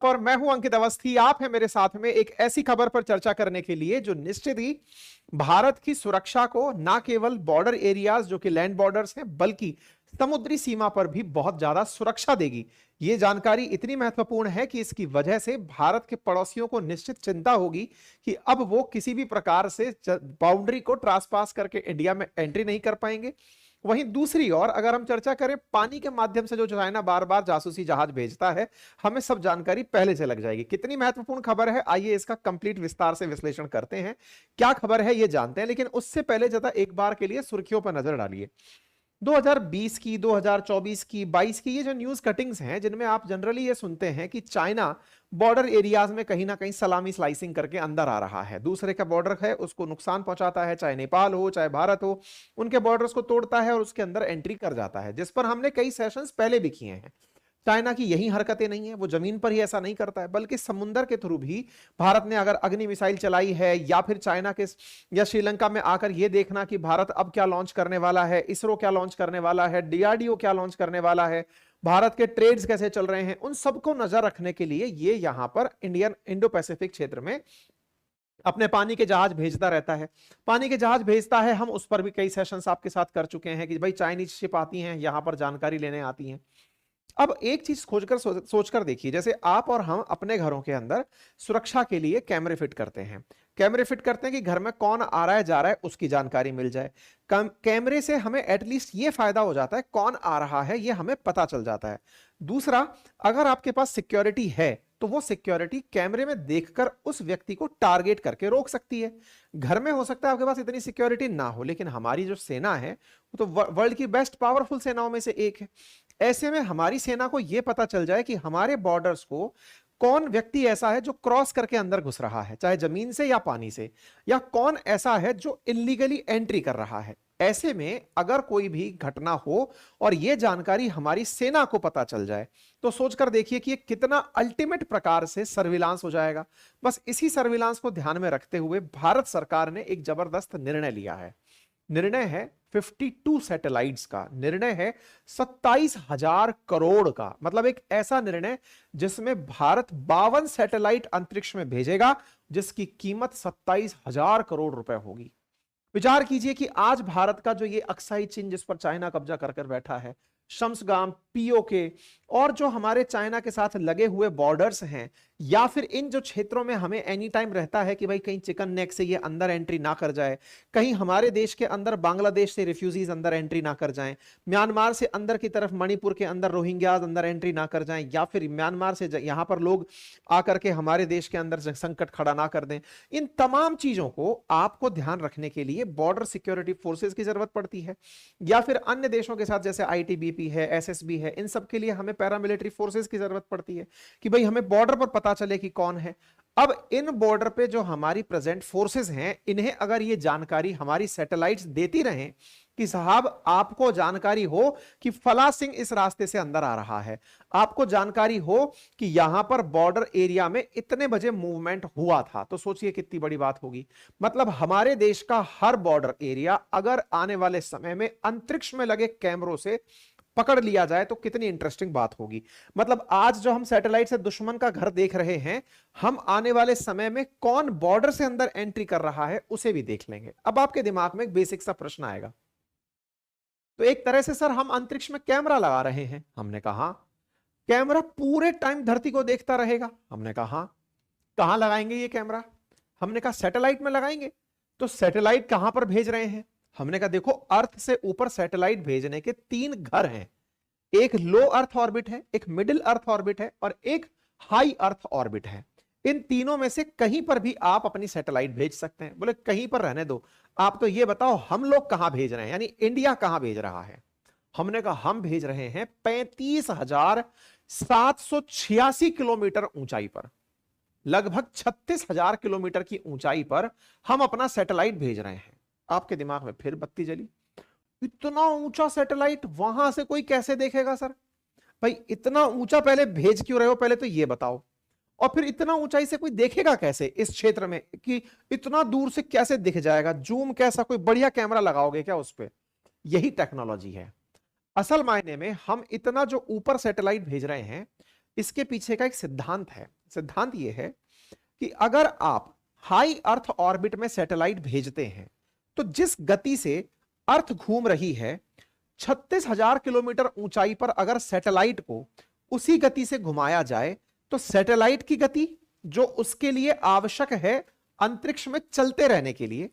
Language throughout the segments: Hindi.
और मैं हूं अंकित अवस्थी। आप हैं मेरे साथ में एक ऐसी खबर पर चर्चा करने के लिए जो निश्चित ही भारत की सुरक्षा को ना केवल बॉर्डर एरियाज जो कि लैंड बॉर्डर्स हैं बल्कि समुद्री सीमा पर भी बहुत ज्यादा सुरक्षा देगी। ये जानकारी इतनी महत्वपूर्ण है कि इसकी वजह से भारत के पड़ोसियों को निश्चित चिंता होगी कि अब वो किसी भी प्रकार से बाउंड्री को ट्रांसपास करके इंडिया में एंट्री नहीं कर पाएंगे। वहीं दूसरी ओर अगर हम चर्चा करें पानी के माध्यम से जो चाइना बार बार जासूसी जहाज भेजता है, हमें सब जानकारी पहले से लग जाएगी। कितनी महत्वपूर्ण खबर है, आइए इसका कंप्लीट विस्तार से विश्लेषण करते हैं। क्या खबर है ये जानते हैं, लेकिन उससे पहले जरा एक बार के लिए सुर्खियों पर नजर डालिए। 2020 की, 2024 की, 22 की ये जो न्यूज कटिंग्स हैं जिनमें आप जनरली ये सुनते हैं कि चाइना बॉर्डर एरियाज में कहीं ना कहीं सलामी स्लाइसिंग करके अंदर आ रहा है, दूसरे का बॉर्डर है उसको नुकसान पहुंचाता है, चाहे नेपाल हो चाहे भारत हो, उनके बॉर्डर्स को तोड़ता है और उसके अंदर एंट्री कर जाता है, जिस पर हमने कई सेशंस पहले भी किए हैं। चाइना की यही हरकतें नहीं है, वो जमीन पर ही ऐसा नहीं करता है बल्कि समुद्र के थ्रू भी भारत ने अगर अग्नि मिसाइल चलाई है या फिर चाइना के या श्रीलंका में आकर यह देखना कि भारत अब क्या लॉन्च करने वाला है, इसरो क्या लॉन्च करने वाला है, डीआरडीओ क्या लॉन्च करने वाला है, भारत के ट्रेड्स कैसे चल रहे हैं, उन सबको नजर रखने के लिए ये यहां पर इंडो पैसिफिक क्षेत्र में अपने पानी के जहाज भेजता रहता है। पानी के जहाज भेजता है, हम उस पर भी कई सेशंस आपके साथ कर चुके हैं कि भाई चाइनीज शिप आती हैं यहां पर जानकारी लेने आती हैं। अब एक चीज खोजकर सोचकर देखिए, जैसे आप और हम अपने घरों के अंदर सुरक्षा के लिए कैमरे फिट करते हैं, कैमरे फिट करते हैं कि घर में कौन आ रहा है जा रहा है उसकी जानकारी मिल जाए। कैमरे से हमें एटलीस्ट ये फायदा हो जाता है कौन आ रहा है ये हमें पता चल जाता है। दूसरा, अगर आपके पास सिक्योरिटी है तो वो सिक्योरिटी कैमरे में देखकर उस व्यक्ति को टारगेट करके रोक सकती है। घर में हो सकता है आपके पास इतनी सिक्योरिटी ना हो, लेकिन हमारी जो सेना है वो तो वर्ल्ड की बेस्ट पावरफुल सेनाओं में से एक है। ऐसे में हमारी सेना को यह पता चल जाए कि हमारे बॉर्डर्स को कौन व्यक्ति ऐसा है जो क्रॉस करके अंदर घुस रहा है, चाहे जमीन से या पानी से, या कौन ऐसा है जो इलीगली एंट्री कर रहा है। ऐसे में अगर कोई भी घटना हो और यह जानकारी हमारी सेना को पता चल जाए तो सोचकर देखिए कि ये कितना अल्टीमेट प्रकार से सर्विलांस हो जाएगा। बस इसी सर्विलांस को ध्यान में रखते हुए भारत सरकार ने एक जबरदस्त निर्णय लिया है। निर्णय है 52 सैटेलाइट्स का, निर्णय है 27,000 करोड़ का। मतलब एक ऐसा निर्णय जिसमें भारत 52 सैटेलाइट अंतरिक्ष में भेजेगा जिसकी कीमत 27,000 करोड़ रुपए होगी। विचार कीजिए कि आज भारत का जो ये अक्साई चीन जिस पर चाइना कब्जा कर बैठा है, शम्सगाम, पीओके और जो हमारे चाइना के साथ लगे हुए बॉर्डर्स हैं, या फिर इन जो क्षेत्रों में हमें एनी टाइम रहता है कि भाई कहीं चिकन नेक से ये अंदर एंट्री ना कर जाए, कहीं हमारे देश के अंदर बांग्लादेश से रिफ्यूजीज अंदर एंट्री ना कर जाएं, म्यांमार से अंदर की तरफ मणिपुर के अंदर रोहिंग्याज अंदर एंट्री ना कर जाएं, या फिर म्यांमार से यहां पर लोग आकर के हमारे देश के अंदर संकट खड़ा ना कर दें। इन तमाम चीजों को आपको ध्यान रखने के लिए बॉर्डर सिक्योरिटी फोर्सेज की जरूरत पड़ती है, या फिर अन्य देशों के साथ जैसे आईटीबीपी है, एसएसबी है, इन सब के लिए हमें पैरामिलिट्री फोर्सेज की जरूरत पड़ती है कि भाई हमें बॉर्डर पर पता चले कि कौन है। अब इन बॉर्डर पे जो हमारी प्रेजेंट फोर्सेस हैं, इन्हें अगर ये जानकारी हमारी सैटेलाइट्स देती रहें कि साहब आपको जानकारी हो कि फला सिंह इस रास्ते से अंदर आ रहा है, आपको जानकारी हो कि यहां पर बॉर्डर एरिया में इतने बजे मूवमेंट हुआ था, तो सोचिए कितनी बड़ी बात होगी। मतलब हमारे देश का हर बॉर्डर एरिया अगर आने वाले समय में अंतरिक्ष में लगे कैमरों से पकड़ लिया जाए तो कितनी इंटरेस्टिंग बात होगी। मतलब आज जो हम सैटेलाइट से दुश्मन का घर देख रहे हैं, हम आने वाले समय में कौन बॉर्डर से अंदर एंट्री कर रहा है उसे भी देख लेंगे। अब आपके दिमाग में एक बेसिक सा प्रश्न आएगा, तो एक तरह से सर हम अंतरिक्ष में कैमरा लगा रहे हैं। हमने कहा कैमरा पूरे टाइम धरती को देखता रहेगा। हमने कहा कहां लगाएंगे ये कैमरा? हमने कहा सैटेलाइट में लगाएंगे। तो सैटेलाइट कहां पर भेज रहे हैं? हमने कहा देखो, अर्थ से ऊपर सैटेलाइट भेजने के 3 घर हैं। एक लो अर्थ ऑर्बिट है, एक मिडिल अर्थ ऑर्बिट है और एक हाई अर्थ ऑर्बिट है। इन तीनों में से कहीं पर भी आप अपनी सैटेलाइट भेज सकते हैं। बोले कहीं पर रहने दो, आप तो ये बताओ हम लोग कहां भेज रहे हैं, यानी इंडिया कहां भेज रहा है। हमने कहा हम भेज रहे हैं 35,786 किलोमीटर ऊंचाई पर, लगभग 36,000 किलोमीटर की ऊंचाई पर हम अपना सैटेलाइट भेज रहे हैं। आपके दिमाग में फिर बत्ती जली, इतना ऊंचा सैटेलाइट वहां से कोई कैसे देखेगा सर? भाई इतना ऊंचा पहले भेज क्यों रहे हो, पहले तो ये बताओ। और फिर इतना ऊंचाई से कोई देखेगा कैसे इस क्षेत्र में, कि इतना दूर से कैसे दिख जाएगा? जूम कैसा, कोई बढ़िया कैमरा लगाओगे क्या उस पर? यही टेक्नोलॉजी है। असल मायने में हम इतना जो ऊपर सैटेलाइट भेज रहे हैं, इसके पीछे का एक सिद्धांत है। सिद्धांत यह है कि अगर आप हाई अर्थ ऑर्बिट में सैटेलाइट भेजते हैं तो जिस गति से अर्थ घूम रही है 36,000 किलोमीटर ऊंचाई पर अगर सैटेलाइट को उसी गति से घुमाया जाए तो सैटेलाइट की गति जो उसके लिए आवश्यक है अंतरिक्ष में चलते रहने के लिए,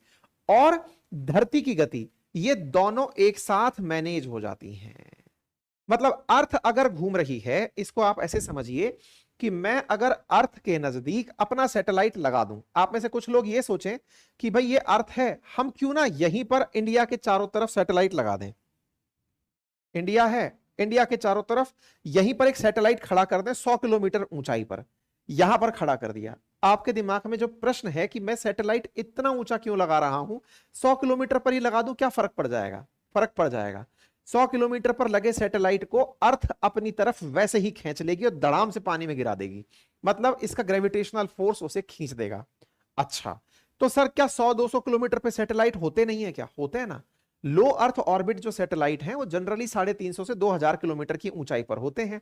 और धरती की गति, ये दोनों एक साथ मैनेज हो जाती हैं। मतलब अर्थ अगर घूम रही है, इसको आप ऐसे समझिए कि मैं अगर अर्थ के नजदीक अपना सैटेलाइट लगा दूं, आप में से कुछ लोग ये सोचें कि भाई ये अर्थ है, हम क्यों ना यहीं पर इंडिया के चारों तरफ सैटेलाइट लगा दें। इंडिया है, इंडिया के चारों तरफ यहीं पर एक सैटेलाइट खड़ा कर दें 100 किलोमीटर ऊंचाई पर, यहां पर खड़ा कर दिया। आपके दिमाग में जो प्रश्न है कि मैं सैटेलाइट इतना ऊंचा क्यों लगा रहा हूं, 100 किलोमीटर पर ही लगा दूं, क्या फर्क पड़ जाएगा? फर्क पड़ जाएगा। 100 किलोमीटर पर लगे सैटेलाइट को अर्थ अपनी तरफ वैसे ही खींच लेगी और धड़ाम से पानी में गिरा देगी, मतलब इसका ग्रेविटेशनल फोर्स उसे खींच देगा। अच्छा, तो सर क्या 100-200 किलोमीटर पे सैटेलाइट होते नहीं है? क्या होते हैं ना। लो अर्थ ऑर्बिट जो सैटेलाइट हैं वो जनरली 350 से 2000 किलोमीटर की ऊंचाई पर होते हैं।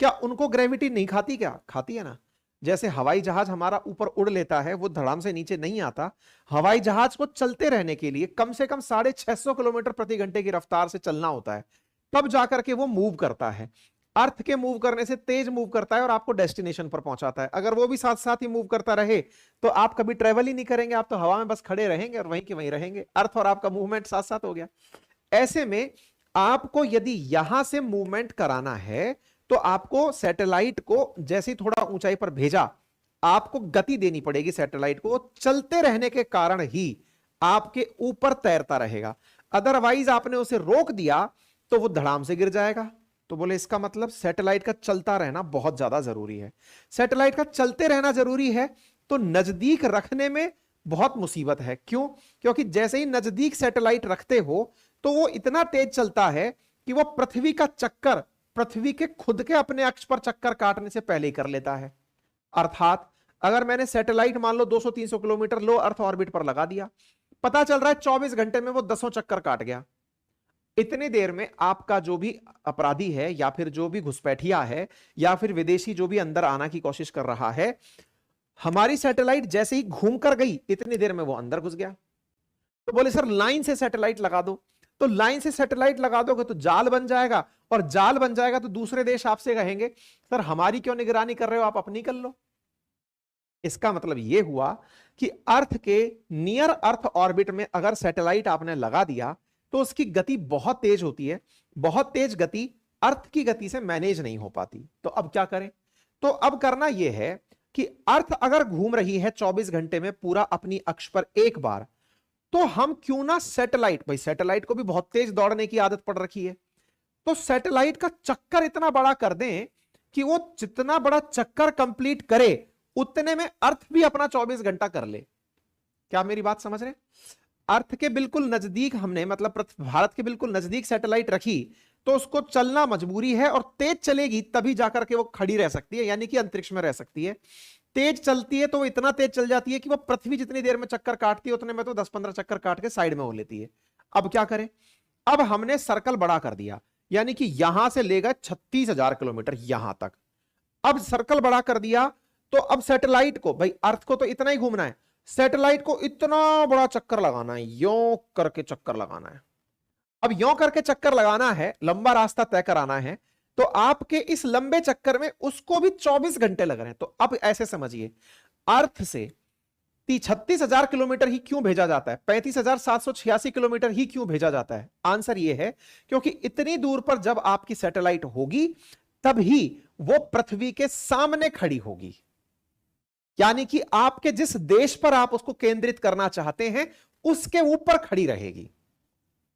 क्या उनको ग्रेविटी नहीं खाती? क्या खाती है ना। जैसे हवाई जहाज हमारा ऊपर उड़ लेता है, वो धड़ाम से नीचे नहीं आता। हवाई जहाज को चलते रहने के लिए कम से कम 650 किलोमीटर प्रति घंटे की रफ्तार से चलना होता है, तब जाकर के वो मूव करता है। अर्थ के मूव करने से तेज मूव करता है और आपको डेस्टिनेशन पर पहुंचाता है। अगर वो भी साथ साथ ही मूव करता रहे तो आप कभी ट्रेवल ही नहीं करेंगे, आप तो हवा में बस खड़े रहेंगे और वहीं के वहीं रहेंगे। अर्थ और आपका मूवमेंट साथ साथ हो गया। ऐसे में आपको यदि यहां से मूवमेंट कराना है तो आपको सैटेलाइट को जैसे ही थोड़ा ऊंचाई पर भेजा, आपको गति देनी पड़ेगी सैटेलाइट को। चलते रहने के कारण ही आपके ऊपर तैरता रहेगा, अदरवाइज आपने उसे रोक दिया तो वो धड़ाम से गिर जाएगा। तो बोले इसका मतलब सैटेलाइट का चलता रहना बहुत ज्यादा जरूरी है। सैटेलाइट का चलते रहना जरूरी है तो नजदीक रखने में बहुत मुसीबत है। क्यों? क्योंकि जैसे ही नजदीक सैटेलाइट रखते हो तो वो इतना तेज चलता है कि वो पृथ्वी का चक्कर, पृथ्वी के खुद के अपने अक्ष पर चक्कर काटने से पहले ही कर लेता है। अर्थात अगर मैंने सैटेलाइट मान लो 200-300 किलोमीटर लो अर्थ ऑर्बिट पर लगा दिया, पता चल रहा है 24 घंटे में वो 10 चक्कर काट गया। इतनी देर में आपका जो भी अपराधी है या फिर जो भी घुसपैठिया है या फिर विदेशी जो भी अंदर आना की कोशिश कर रहा है, हमारी सैटेलाइट जैसे ही घूम कर गई इतनी देर में वो अंदर घुस गया। तो बोले सर लाइन से सैटेलाइट लगा दो। तो लाइन से सैटेलाइट लगा दोगे तो जाल बन जाएगा, और जाल बन जाएगा तो दूसरे देश आपसे कहेंगे सर हमारी क्यों निगरानी कर रहे हो, आप अपनी कर लो। इसका मतलब यह हुआ कि अर्थ के नियर अर्थ ऑर्बिट में अगर सैटेलाइट आपने लगा दिया तो उसकी गति बहुत तेज होती है। बहुत तेज गति अर्थ की गति से मैनेज नहीं हो पाती। तो अब क्या करें? तो अब करना यह है कि अर्थ अगर घूम रही है 24 घंटे में पूरा अपनी अक्ष पर एक बार, तो हम क्यों ना सैटेलाइट, भाई सैटेलाइट को भी बहुत तेज दौड़ने की आदत पड़ रखी है, तो सैटेलाइट का चक्कर इतना बड़ा कर दें कि वो जितना बड़ा चक्कर कंप्लीट करे उतने में अर्थ भी अपना 24 घंटा कर ले। क्या मेरी बात समझ रहे? अर्थ के बिल्कुल नजदीक हमने, मतलब भारत के बिल्कुल नजदीक सैटेलाइट रखी तो उसको चलना मजबूरी है, और तेज चलेगी तभी जाकर के वो खड़ी रह सकती है, यानी कि अंतरिक्ष में रह सकती है। तेज चलती है तो वो इतना तेज चल जाती है कि वो पृथ्वी जितनी देर में चक्कर काटती है उतने में तो 10-15 चक्कर काट के साइड में हो लेती है। अब क्या करें? अब हमने सर्कल बड़ा कर दिया, यानी कि यहां से ले गए 36,000 किलोमीटर यहां तक। अब सर्कल बड़ा कर दिया तो अब सैटेलाइट को, भाई अर्थ को तो इतना ही घूमना है, सैटेलाइट को इतना बड़ा चक्कर लगाना है, यों करके चक्कर लगाना है। अब यों करके चक्कर लगाना है, लंबा रास्ता तय कराना है, तो आपके इस लंबे चक्कर में उसको भी 24 घंटे लग रहे हैं। तो अब ऐसे समझिए, अर्थ से 36,000 किलोमीटर ही क्यों भेजा जाता है, 35,786 किलोमीटर ही क्यों भेजा जाता है? आंसर यह है क्योंकि इतनी दूर पर जब आपकी सैटेलाइट होगी तभी वो पृथ्वी के सामने खड़ी होगी, यानी कि आपके जिस देश पर आप उसको केंद्रित करना चाहते हैं उसके ऊपर खड़ी रहेगी।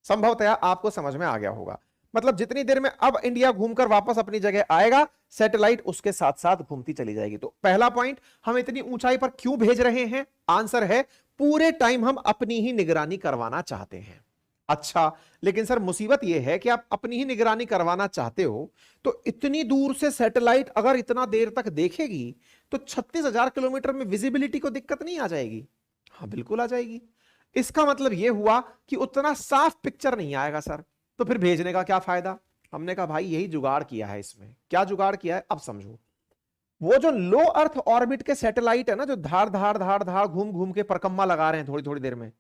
संभवतः आपको समझ में आ गया होगा। मतलब जितनी देर में अब इंडिया घूमकर वापस अपनी जगह आएगा, सैटेलाइट उसके साथ साथ घूमती चली जाएगी। तो पहला पॉइंट, हम इतनी ऊंचाई पर क्यों भेज रहे हैं? आंसर है पूरे टाइम हम अपनी ही निगरानी करवाना चाहते हैं। अच्छा, लेकिन सर मुसीबत यह है कि आप अपनी ही निगरानी करवाना चाहते हो तो इतनी दूर से सैटेलाइट अगर इतना देर तक देखेगी तो 36,000 किलोमीटर में विजिबिलिटी को दिक्कत नहीं आ जाएगी? हाँ बिल्कुल आ जाएगी। इसका मतलब यह हुआ कि उतना साफ पिक्चर नहीं आएगा सर, तो फिर भेजने का क्या फायदा? हमने कहा भाई यही जुगाड़ किया है इसमें। क्या जुगाड़ किया है अब समझो। वो जो लो अर्थ ऑर्बिट के सैटेलाइट है ना, जो धार धार धार धार घूम घूम के परिक्रमा लगा रहे हैं थोड़ी थोड़ी देर में,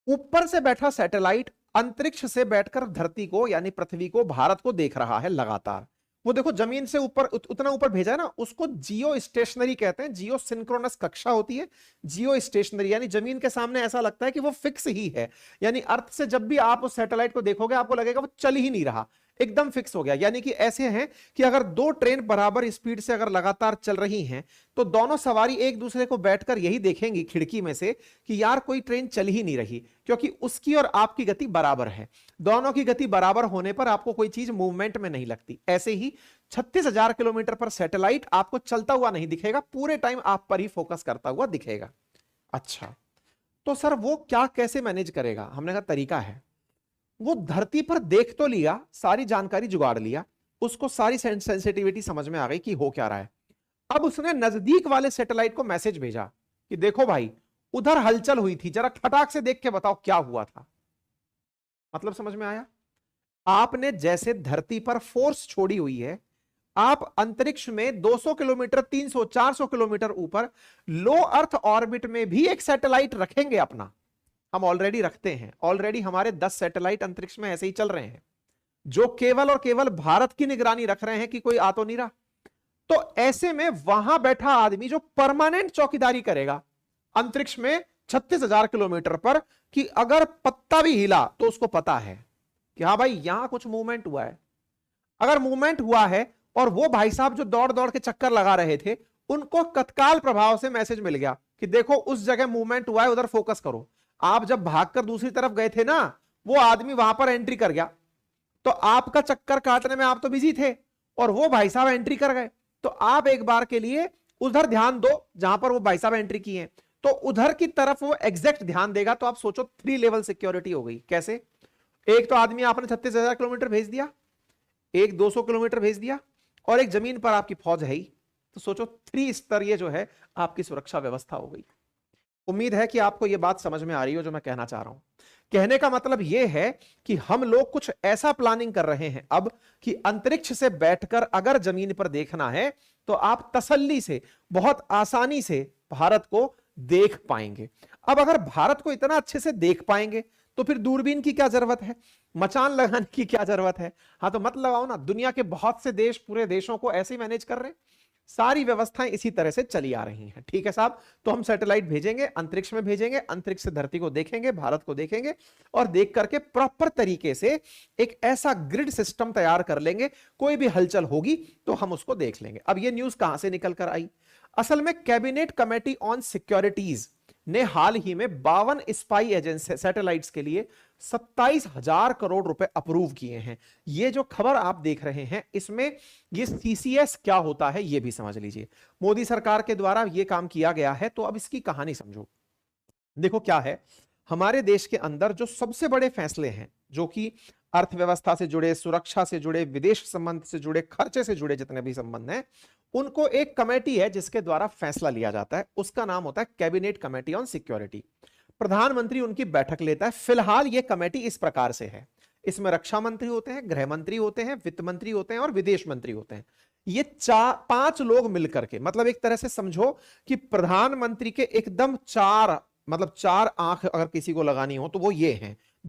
ऊपर से बैठा सैटेलाइट अंतरिक्ष से बैठकर धरती को यानी पृथ्वी को, भारत को देख रहा है लगातार। वो देखो जमीन से ऊपर उतना ऊपर भेजा है ना, उसको जियो स्टेशनरी कहते हैं। जियो सिंक्रोनस कक्षा होती है, जियो स्टेशनरी यानी जमीन के सामने ऐसा लगता है कि वो फिक्स ही है। यानी अर्थ से जब भी आप उस सैटेलाइट को देखोगे आपको लगेगा वो चल ही नहीं रहा, एकदम फिक्स हो गया। यानी कि ऐसे हैं कि अगर दो ट्रेन बराबर स्पीड से अगर लगातार चल रही हैं तो दोनों सवारी एक दूसरे को बैठकर यही देखेंगी खिड़की में से कि यार कोई ट्रेन चल ही नहीं रही, क्योंकि उसकी और आपकी गति बराबर है। दोनों की गति बराबर होने पर आपको कोई चीज मूवमेंट में नहीं लगती। ऐसे ही 36,000 किलोमीटर पर सैटेलाइट आपको चलता हुआ नहीं दिखेगा, पूरे टाइम आप पर ही फोकस करता हुआ दिखेगा। अच्छा, तो सर वो क्या कैसे मैनेज करेगा? हमने कहा तरीका है। वो धरती पर देख तो लिया, सारी जानकारी जुगाड़ लिया, उसको सारी सेंसिटिविटी समझ में आ गई कि हो क्या रहा है। अब उसने नजदीक वाले सैटेलाइट को मैसेज भेजा कि देखो भाई उधर हलचल हुई थी, जरा फटाक से देख के बताओ क्या हुआ था। मतलब समझ में आया? आपने जैसे धरती पर फोर्स छोड़ी हुई है, आप अंतरिक्ष में 200 किलोमीटर 300 400 किलोमीटर ऊपर लो अर्थ ऑर्बिट में भी एक सैटेलाइट रखेंगे अपना। हम ऑलरेडी रखते हैं, ऑलरेडी हमारे 10 सैटेलाइट अंतरिक्ष में ऐसे ही चल रहे हैं, जो केवल और केवल भारत की निगरानी रख रहे हैं कि कोई आ तो नहीं रहा। तो ऐसे में वहां बैठा आदमी जो परमानेंट चौकीदारी करेगा अंतरिक्ष में 36,000 किलोमीटर पर, कि अगर पत्ता भी हिला तो उसको पता है कि हाँ भाई यहां कुछ मूवमेंट हुआ है। अगर मूवमेंट हुआ है और वो भाई साहब जो दौड़ दौड़ के चक्कर लगा रहे थे, उनको तत्काल प्रभाव से मैसेज मिल गया कि देखो उस जगह मूवमेंट हुआ है, उधर फोकस करो। आप जब भागकर दूसरी तरफ गए थे ना, वो आदमी वहां पर एंट्री कर गया, तो आपका चक्कर काटने में आप तो बिजी थे और वो भाई साहब एंट्री कर गए। तो आप एक बार के लिए उधर ध्यान दो जहां पर वो भाई साहब एंट्री किए हैं, तो उधर की तरफ वो एग्जैक्ट ध्यान देगा। तो आप सोचो 3 लेवल सिक्योरिटी हो गई। कैसे? एक तो आदमी आपने 36,000 किलोमीटर भेज दिया, एक 200 किलोमीटर भेज दिया, और एक जमीन पर आपकी फौज है ही। तो सोचो 3 स्तरीय जो है आपकी सुरक्षा व्यवस्था हो गई। उम्मीद है कि आपको यह बात समझ में आ रही हो जो मैं कहना चाह रहा हूं। कहने का मतलब यह है कि हम लोग कुछ ऐसा प्लानिंग कर रहे हैं अब कि अंतरिक्ष से बैठकर अगर जमीन पर देखना है तो आप तसल्ली से, बहुत आसानी से भारत को देख पाएंगे। अब अगर भारत को इतना अच्छे से देख पाएंगे तो फिर दूरबीन की क्या जरूरत है, मचान लगाने की क्या जरूरत है? हाँ तो मत लगाओ ना। दुनिया के बहुत से देश पूरे देशों को ऐसे ही मैनेज कर रहे हैं, सारी व्यवस्थाएं इसी तरह से चली आ रही हैं। ठीक है साहब, तो हम सैटेलाइट भेजेंगे, अंतरिक्ष में भेजेंगे, अंतरिक्ष से धरती को देखेंगे, भारत को देखेंगे, और देख करके प्रॉपर तरीके से एक ऐसा ग्रिड सिस्टम तैयार कर लेंगे, कोई भी हलचल होगी तो हम उसको देख लेंगे। अब ये न्यूज कहां से निकल कर आई? असल में कैबिनेट कमेटी ऑन सिक्योरिटीज ने हाल ही में 52 स्पाई एजेंसी सैटेलाइट्स के लिए 27,000 करोड़ रुपए अप्रूव किए हैं। ये जो खबर आप देख रहे हैं इसमें ये सीसीएस क्या होता है ये भी समझ लीजिए। मोदी सरकार के द्वारा ये काम किया गया है। तो अब इसकी कहानी समझो। देखो क्या है, हमारे देश के अंदर जो सबसे बड़े फैसले हैं, जो कि अर्थव्यवस्था से जुड़े, सुरक्षा से जुड़े, विदेश संबंध से जुड़े, खर्चे से जुड़े जितने भी संबंध हैं, उनको एक कमेटी है जिसके द्वारा फैसला लिया जाता है। उसका नाम होता है कैबिनेट कमेटी ऑन सिक्योरिटी। प्रधानमंत्री उनकी बैठक लेता है। फिलहाल यह कमेटी इस प्रकार से है, इसमें रक्षा मंत्री होते हैं, गृह मंत्री होते हैं, वित्त मंत्री होते हैं और विदेश मंत्री होते हैं। ये 5 लोग मिलकर के, मतलब एक तरह से समझो कि प्रधानमंत्री के एकदम 4 आंख अगर किसी को लगानी हो तो वो ये हैं।